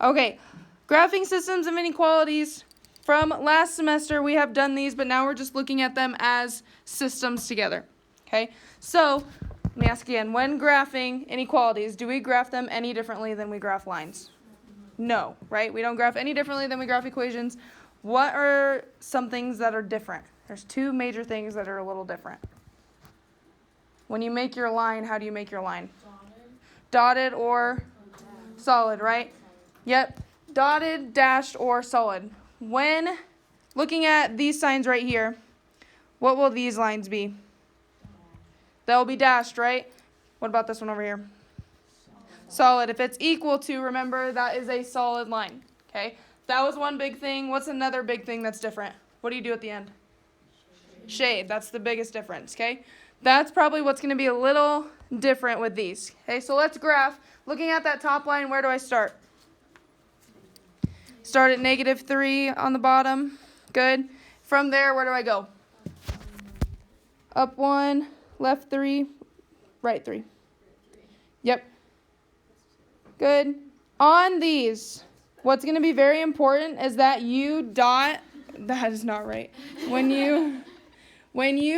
Okay, graphing systems of inequalities. From last semester, we have done these, but now we're just looking at them as systems together. Okay, so let me ask again. When graphing inequalities, do we graph them any differently than we graph lines? No, right? We don't graph any differently than we graph equations. What are some things that are different? There's two major things that are a little different. When you make your line, how do you make your line? Dotted or solid, right? Yep. Dotted, dashed, or solid. When looking at these signs right here, what will these lines be? They'll be dashed, right? What about this one over here? Solid. If it's equal to, remember, that is a solid line. Okay? That was one big thing. What's another big thing that's different? What do you do at the end? Shade. That's the biggest difference. Okay? That's probably what's going to be a little different with these. Okay? So let's graph. Looking at that top line, where do I start? Start at -3 on the bottom. Good. From there, where do I go? Up 1, left 3, right 3. Yep. Good. On these, what's going to be very important is that you dot. That is not right. When you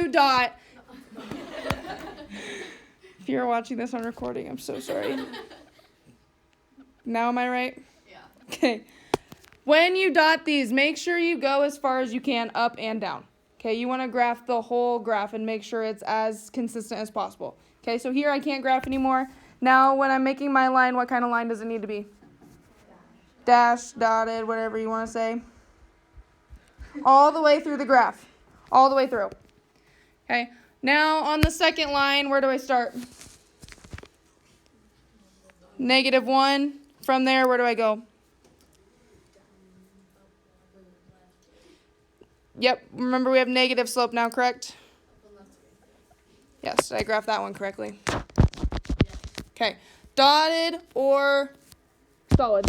dot. If you're watching this on recording, I'm so sorry. Now am I right? Yeah. Okay. When you dot these, make sure you go as far as you can up and down. Okay, you want to graph the whole graph and make sure it's as consistent as possible. Okay, so here I can't graph anymore. Now when I'm making my line, what kind of line does it need to be? Dash, dotted, whatever you want to say. All the way through the graph. All the way through. Okay, now on the second line, where do I start? -1. From there, where do I go? Yep, remember we have negative slope now, correct? Yes, I graphed that one correctly. Okay, dotted or solid?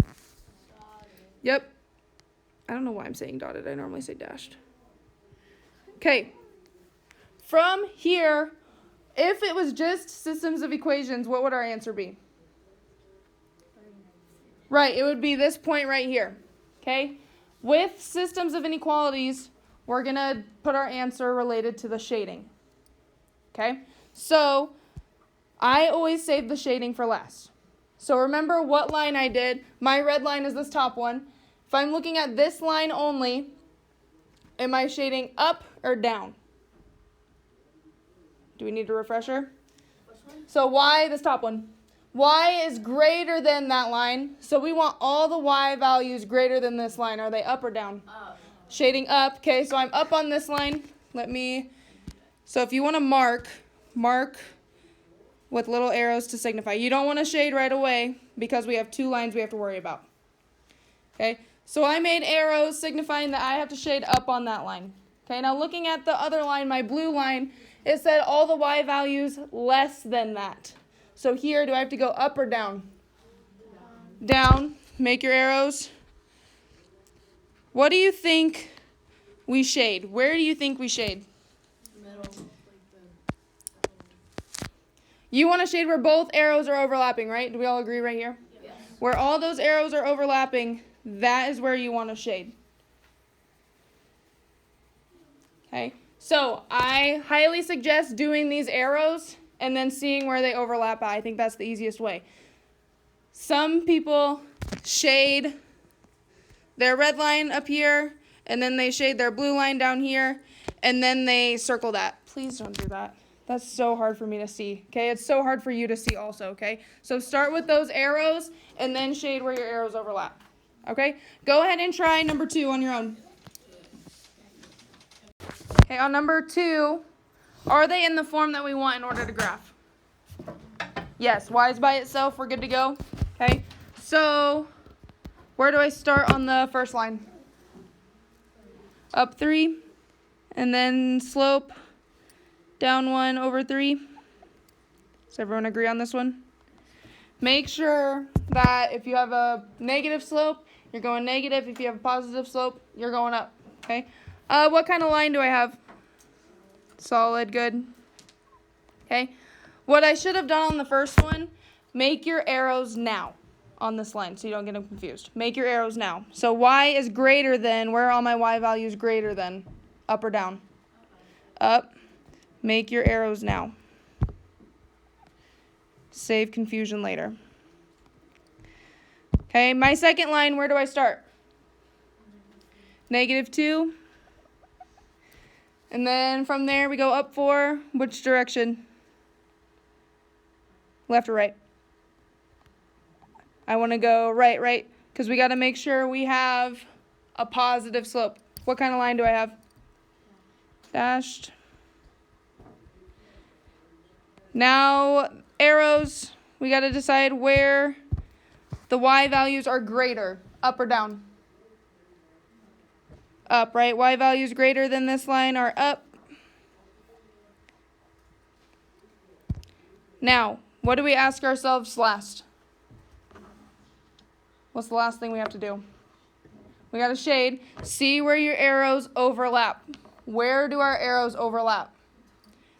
Yep. I don't know why I'm saying dotted. I normally say dashed. Okay, from here, if it was just systems of equations, what would our answer be? Right, it would be this point right here. Okay, with systems of inequalities, we're going to put our answer related to the shading. Okay? So, I always save the shading for last. So, remember what line I did. My red line is this top one. If I'm looking at this line only, am I shading up or down? Do we need a refresher? Which one? So, y, this top one. Y is greater than that line. So, we want all the y values greater than this line. Are they up or down? Up. Shading up. Okay, so I'm up on this line. So if you want to mark with little arrows to signify. You don't want to shade right away because we have two lines we have to worry about. Okay, so I made arrows signifying that I have to shade up on that line. Okay, now looking at the other line, my blue line, it said all the y values less than that. So here, do I have to go up or down? Down. Make your arrows. What do you think we shade? Where do you think we shade? Middle. You want to shade where both arrows are overlapping, right? Do we all agree right here? Yes. Where all those arrows are overlapping, that is where you want to shade. Okay, so I highly suggest doing these arrows and then seeing where they overlap. I think that's the easiest way. Some people shade their red line up here, and then they shade their blue line down here, and then they circle that. Please don't do that. That's so hard for me to see, okay? It's so hard for you to see also, okay? So start with those arrows, and then shade where your arrows overlap, okay? Go ahead and try number 2 on your own. Okay, on number 2, are they in the form that we want in order to graph? Yes, y is by itself, we're good to go, okay? So where do I start on the first line? Up 3, and then slope down 1 over 3. Does everyone agree on this one? Make sure that if you have a negative slope, you're going negative. If you have a positive slope, you're going up. Okay. What kind of line do I have? Solid, good. Okay. What I should have done on the first one, make your arrows now on this line so you don't get them confused. Make your arrows now. So y is greater than, where are all my y values greater than? Up or down? Up. Make your arrows now. Save confusion later. Okay, my second line, where do I start? -2. And then from there we go up 4. Which direction? Left or right? I want to go right, because we got to make sure we have a positive slope. What kind of line do I have? Dashed. Now, arrows, we got to decide where the y values are greater, up or down? Up, right? Y values greater than this line are up. Now, what do we ask ourselves last? What's the last thing we have to do? We got to shade. See where your arrows overlap. Where do our arrows overlap?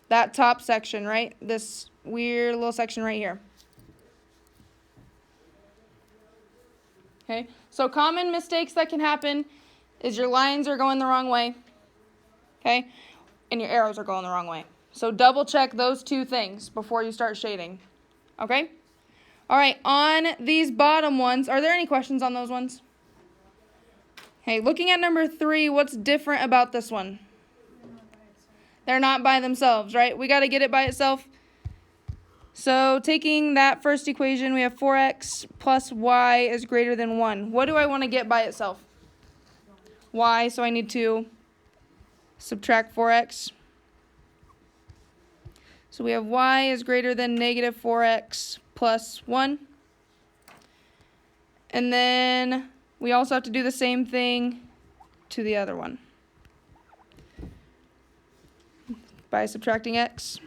That top section, right? This weird little section right here. Okay, so common mistakes that can happen is your lines are going the wrong way, okay, and your arrows are going the wrong way. So double check those two things before you start shading, okay? All right, on these bottom ones, are there any questions on those ones? Okay, looking at number 3, what's different about this one? They're not by themselves, right? We got to get it by itself. So taking that first equation, we have 4x plus y is greater than 1. What do I want to get by itself? Y, so I need to subtract 4x. So we have y is greater than negative 4x plus 1. And then we also have to do the same thing to the other one by subtracting x.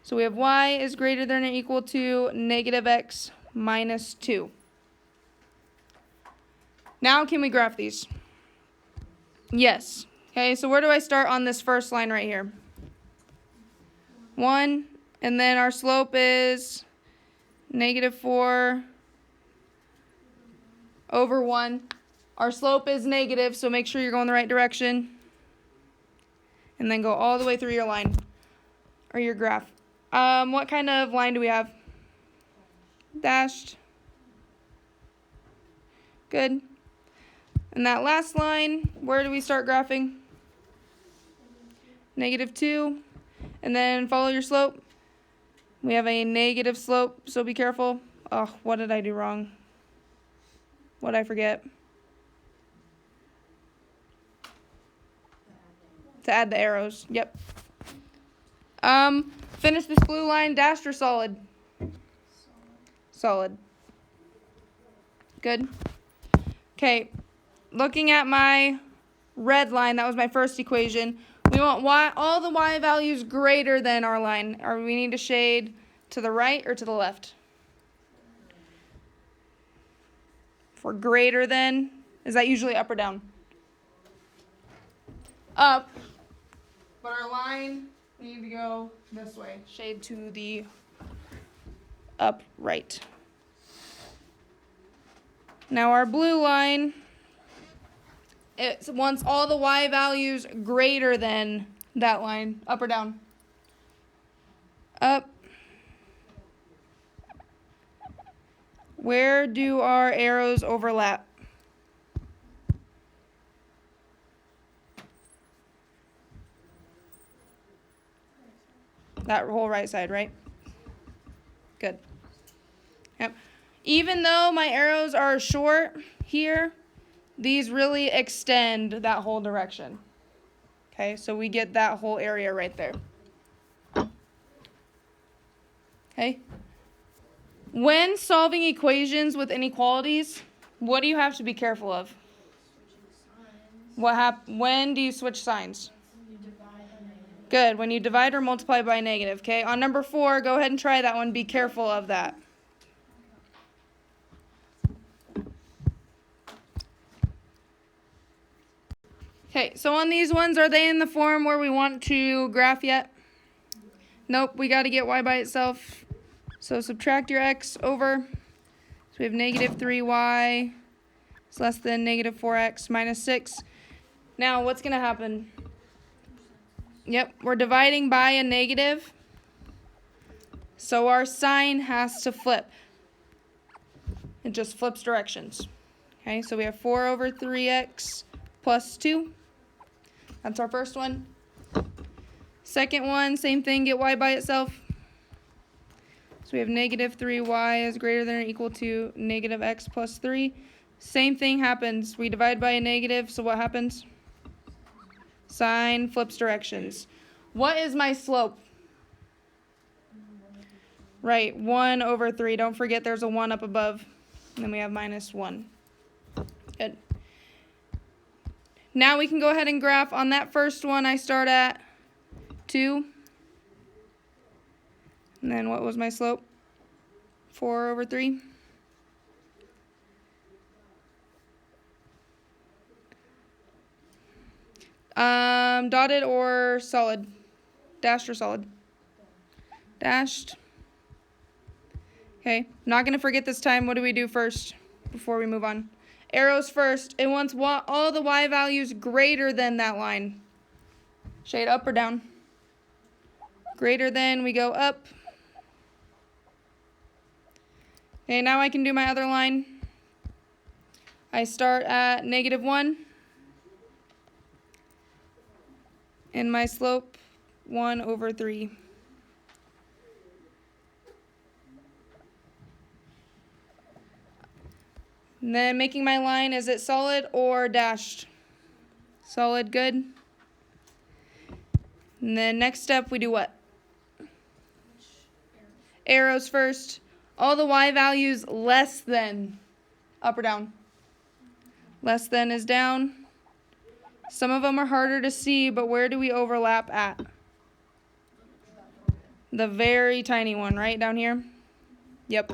So we have y is greater than or equal to negative x minus 2. Now can we graph these? Yes. Okay, so where do I start on this first line right here? 1, and then our slope is -4 over 1. Our slope is negative, so make sure you're going the right direction. And then go all the way through your line, or your graph. What kind of line do we have? Dashed. Good. And that last line, where do we start graphing? -2. And then follow your slope. We have a negative slope, so be careful. Oh, what did I do wrong? What did I forget? To add the arrows. Yep. Finish this blue line, dashed or solid? Solid. Good. Okay. Looking at my red line, that was my first equation. We want all the y values greater than our line. Or we need to shade to the right or to the left? For greater than, is that usually up or down? Up. But our line, we need to go this way. Shade to the up right. Now our blue line, it wants all the y values greater than that line. Up or down? Up. Where do our arrows overlap? That whole right side, right? Good. Yep. Even though my arrows are short here, these really extend that whole direction. Okay, so we get that whole area right there. Okay. When solving equations with inequalities, what do you have to be careful of? When do you switch signs? Good, when you divide or multiply by negative, okay? On number 4, go ahead and try that one. Be careful of that. Okay, so on these ones, are they in the form where we want to graph yet? Nope, we got to get y by itself. So subtract your x over, we have negative 3y is less than negative 4x minus 6. Now, what's going to happen? Yep, we're dividing by a negative, so our sign has to flip. It just flips directions. Okay, so we have 4 over 3x plus 2. That's our first one. Second one, same thing, get y by itself. So we have negative 3y is greater than or equal to negative x plus 3. Same thing happens. We divide by a negative, so what happens? Sign flips directions. What is my slope? Right, 1 over 3. Don't forget there's a 1 up above. And then we have minus 1. Good. Now we can go ahead and graph. On that first one, I start at 2. And then what was my slope? 4 over 3. Dotted or solid? Dashed or solid? Dashed. Okay, not going to forget this time. What do we do first before we move on? Arrows first. It wants all the y values greater than that line. Shade up or down? Greater than, we go up. Okay, now I can do my other line. I start at negative 1. And my slope, 1 over 3. And then making my line, is it solid or dashed? Solid, good. And then next step, we do what? Arrows first. All the y values less than, up or down? Less than is down. Some of them are harder to see, but where do we overlap at? The very tiny one, right down here? Yep.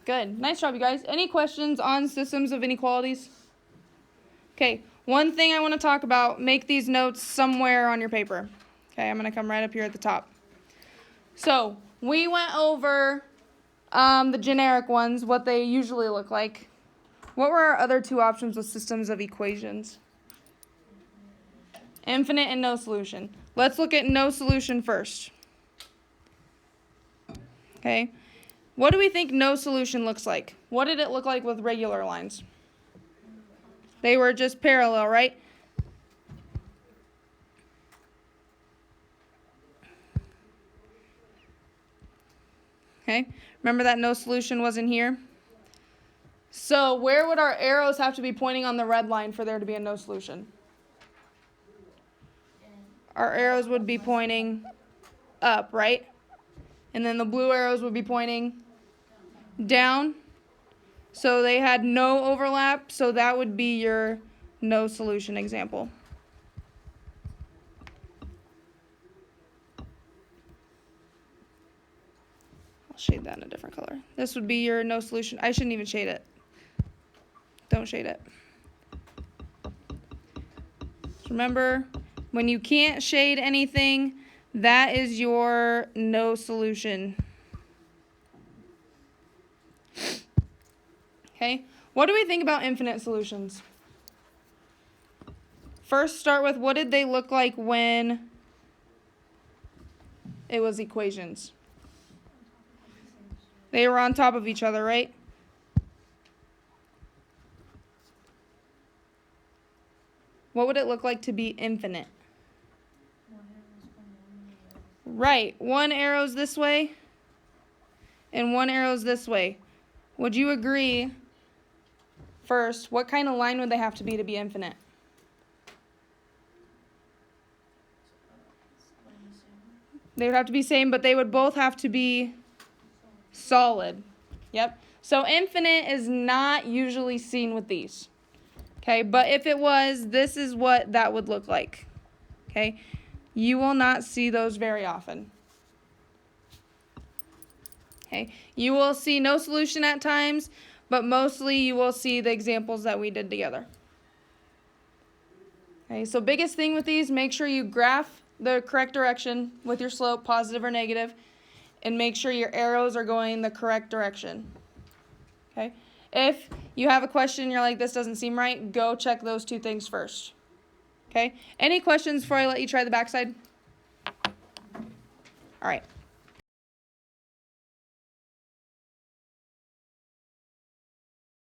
Good. Nice job, you guys. Any questions on systems of inequalities? Okay, one thing I want to talk about, make these notes somewhere on your paper. Okay, I'm going to come right up here at the top. So, we went over the generic ones, what they usually look like. What were our other two options with systems of equations? Infinite and no solution. Let's look at no solution first. Okay. What do we think no solution looks like? What did it look like with regular lines? They were just parallel, right? Okay. Remember that no solution wasn't here? So where would our arrows have to be pointing on the red line for there to be a no solution? Our arrows would be pointing up, right? And then the blue arrows would be pointing down. So they had no overlap, so that would be your no solution example. I'll shade that in a different color. This would be your no solution. I shouldn't even shade it. Don't shade it. Just remember, when you can't shade anything, that is your no solution. Okay, what do we think about infinite solutions? First, start with what did they look like when it was equations? They were on top of each other, right? What would it look like to be infinite? Right, one arrow's this way and one arrow's this way. Would you agree, first, what kind of line would they have to be infinite? They would have to be same, but they would both have to be solid. Yep. So infinite is not usually seen with these. Okay, but if it was, this is what that would look like. Okay, you will not see those very often. Okay, you will see no solution at times, but mostly you will see the examples that we did together. Okay, so biggest thing with these, make sure you graph the correct direction with your slope, positive or negative, and make sure your arrows are going the correct direction. Okay? If you have a question and you're like, this doesn't seem right, go check those two things first. Okay? Any questions before I let you try the backside? All right.